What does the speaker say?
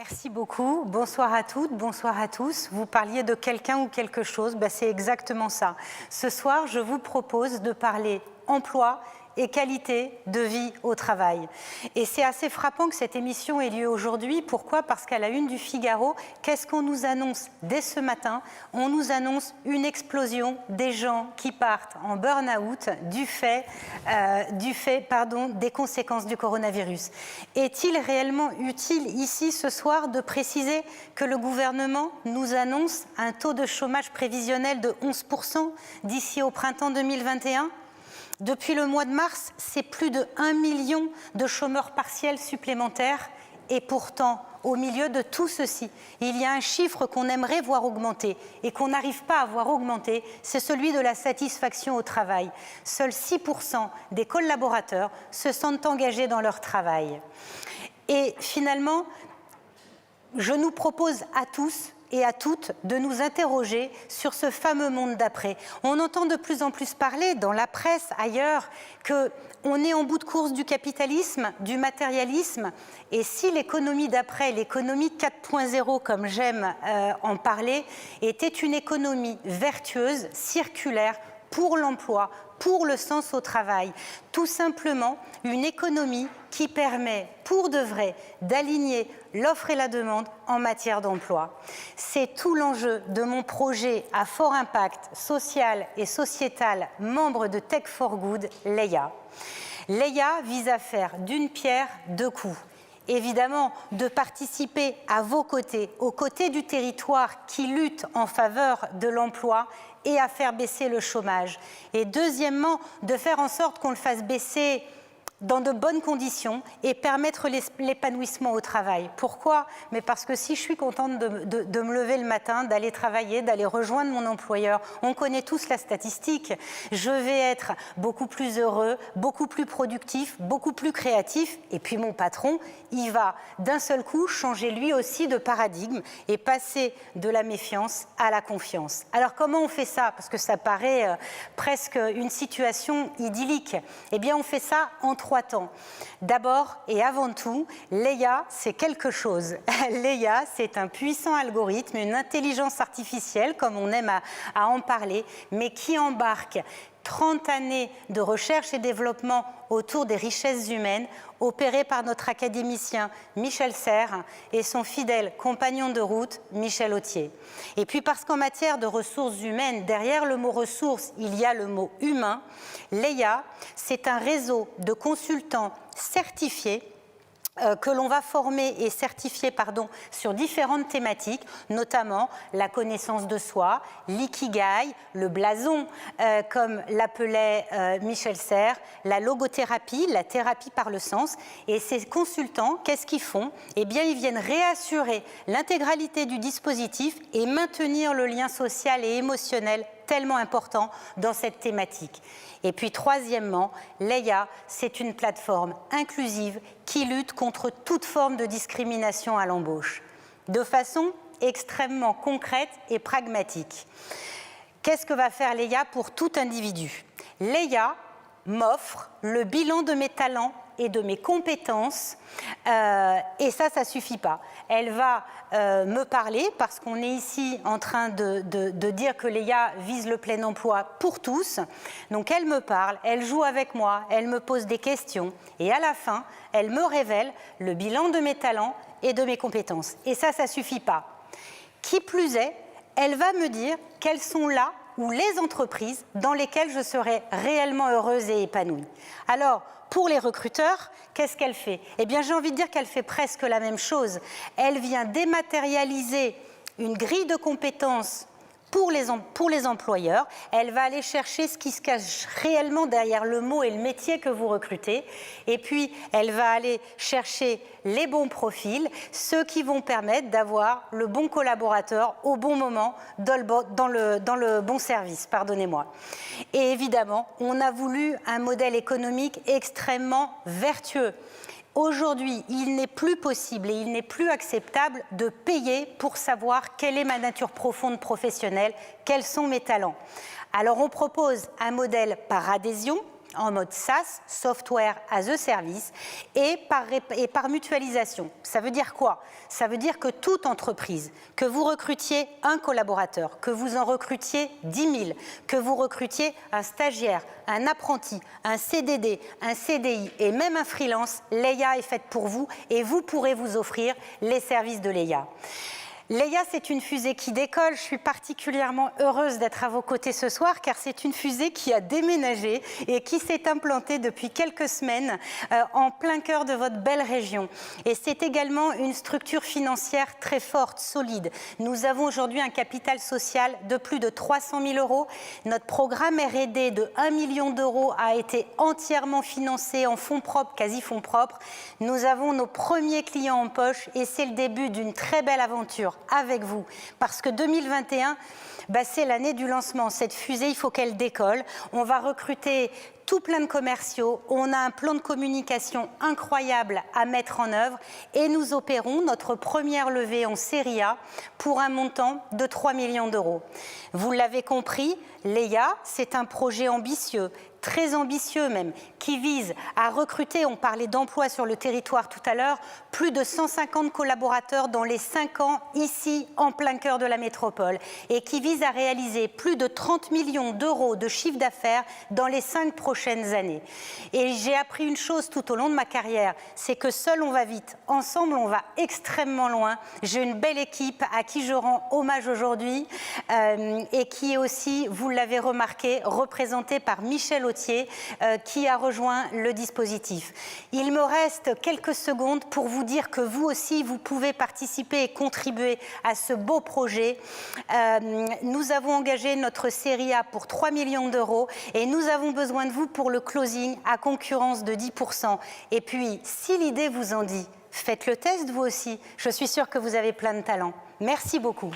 Merci beaucoup. Bonsoir à toutes, bonsoir à tous. Vous parliez de quelqu'un ou quelque chose, c'est exactement ça. Ce soir, je vous propose de parler emploi et qualité de vie au travail. Et c'est assez frappant que cette émission ait lieu aujourd'hui. Pourquoi? Parce qu'à la une du Figaro, qu'est-ce qu'on nous annonce dès ce matin? On nous annonce une explosion des gens qui partent en burn-out du fait des conséquences du coronavirus. Est-il réellement utile ici ce soir de préciser que le gouvernement nous annonce un taux de chômage prévisionnel de 11% d'ici au printemps 2021? Depuis le mois de mars, c'est plus de 1 million de chômeurs partiels supplémentaires. Et pourtant, au milieu de tout ceci, il y a un chiffre qu'on aimerait voir augmenter et qu'on n'arrive pas à voir augmenter, c'est celui de la satisfaction au travail. Seuls 6% des collaborateurs se sentent engagés dans leur travail. Et finalement, je nous propose à tous et à toutes de nous interroger sur ce fameux monde d'après. On entend de plus en plus parler dans la presse, ailleurs, qu'on est en bout de course du capitalisme, du matérialisme, et si l'économie d'après, l'économie 4.0, comme j'aime en parler, était une économie vertueuse, circulaire, pour l'emploi, pour le sens au travail, tout simplement une économie qui permet, pour de vrai, d'aligner l'offre et la demande en matière d'emploi. C'est tout l'enjeu de mon projet à fort impact social et sociétal, membre de Tech for Good, Leia. Leia vise à faire d'une pierre deux coups. Évidemment, de participer à vos côtés, aux côtés du territoire qui lutte en faveur de l'emploi et à faire baisser le chômage. Et deuxièmement, de faire en sorte qu'on le fasse baisser dans de bonnes conditions et permettre l'épanouissement au travail. Pourquoi? Mais parce que si je suis contente de me lever le matin, d'aller travailler, d'aller rejoindre mon employeur, on connaît tous la statistique, je vais être beaucoup plus heureux, beaucoup plus productif, beaucoup plus créatif, et puis mon patron, il va d'un seul coup changer lui aussi de paradigme et passer de la méfiance à la confiance. Alors comment on fait ça? Parce que ça paraît presque une situation idyllique. Eh bien on fait ça en 3 temps. D'abord et avant tout, Leia, c'est quelque chose. Leia, c'est un puissant algorithme, une intelligence artificielle, comme on aime à en parler, mais qui embarque 30 années de recherche et développement autour des richesses humaines, opérées par notre académicien Michel Serres et son fidèle compagnon de route Michel Authier. Et puis parce qu'en matière de ressources humaines, derrière le mot ressources, il y a le mot humain, Leia, c'est un réseau de consultants certifiés que l'on va former et certifier sur différentes thématiques, notamment la connaissance de soi, l'ikigai, le blason, comme l'appelait Michel Serres, la logothérapie, la thérapie par le sens. Et ces consultants, qu'est-ce qu'ils font? Eh bien, ils viennent réassurer l'intégralité du dispositif et maintenir le lien social et émotionnel tellement important dans cette thématique. Et puis troisièmement, Leia, c'est une plateforme inclusive qui lutte contre toute forme de discrimination à l'embauche, de façon extrêmement concrète et pragmatique. Qu'est-ce que va faire Leia pour tout individu? Leia m'offre le bilan de mes talents et de mes compétences, et ça suffit pas. Elle va me parler, parce qu'on est ici en train de dire que Leia vise le plein emploi pour tous. Donc elle me parle, elle joue avec moi, elle me pose des questions, et à la fin, elle me révèle le bilan de mes talents et de mes compétences. Et ça suffit pas. Qui plus est, elle va me dire quelles sont là ou les entreprises dans lesquelles je serai réellement heureuse et épanouie. Alors, pour les recruteurs, qu'est-ce qu'elle fait? Eh bien, j'ai envie de dire qu'elle fait presque la même chose. Elle vient dématérialiser une grille de compétences pour les employeurs. Elle va aller chercher ce qui se cache réellement derrière le mot et le métier que vous recrutez. Et puis, elle va aller chercher les bons profils, ceux qui vont permettre d'avoir le bon collaborateur au bon moment, dans le bon service, pardonnez-moi. Et évidemment, on a voulu un modèle économique extrêmement vertueux. Aujourd'hui, il n'est plus possible et il n'est plus acceptable de payer pour savoir quelle est ma nature profonde professionnelle, quels sont mes talents. Alors on propose un modèle par adhésion, en mode SaaS, Software as a Service, et par mutualisation. Ça veut dire quoi? Ça veut dire que toute entreprise, que vous recrutiez un collaborateur, que vous en recrutiez 10 000, que vous recrutiez un stagiaire, un apprenti, un CDD, un CDI et même un freelance, Leia est faite pour vous et vous pourrez vous offrir les services de Leia. Leia, c'est une fusée qui décolle. Je suis particulièrement heureuse d'être à vos côtés ce soir car c'est une fusée qui a déménagé et qui s'est implantée depuis quelques semaines en plein cœur de votre belle région. Et c'est également une structure financière très forte, solide. Nous avons aujourd'hui un capital social de plus de 300 000 euros. Notre programme R&D de 1 million d'euros a été entièrement financé en fonds propres, quasi fonds propres. Nous avons nos premiers clients en poche et c'est le début d'une très belle aventure avec vous, parce que 2021, c'est l'année du lancement. Cette fusée, il faut qu'elle décolle. On va recruter tout plein de commerciaux. On a un plan de communication incroyable à mettre en œuvre et nous opérons notre première levée en série A pour un montant de 3 millions d'euros. Vous l'avez compris, Leia, c'est un projet ambitieux, très ambitieux même, qui vise à recruter, on parlait d'emploi sur le territoire tout à l'heure, plus de 150 collaborateurs dans les 5 ans, ici, en plein cœur de la métropole, et qui vise à réaliser plus de 30 millions d'euros de chiffre d'affaires dans les 5 prochaines années. Et j'ai appris une chose tout au long de ma carrière, c'est que seul on va vite, ensemble on va extrêmement loin. J'ai une belle équipe à qui je rends hommage aujourd'hui et qui est aussi, vous l'avez remarqué, représentée par Michel Autier qui a rejoint le dispositif. Il me reste quelques secondes pour vous dire que vous aussi, vous pouvez participer et contribuer à ce beau projet. Nous avons engagé notre série A pour 3 millions d'euros et nous avons besoin de vous pour le closing à concurrence de 10%. Et puis, si l'idée vous en dit, faites le test vous aussi. Je suis sûre que vous avez plein de talent. Merci beaucoup.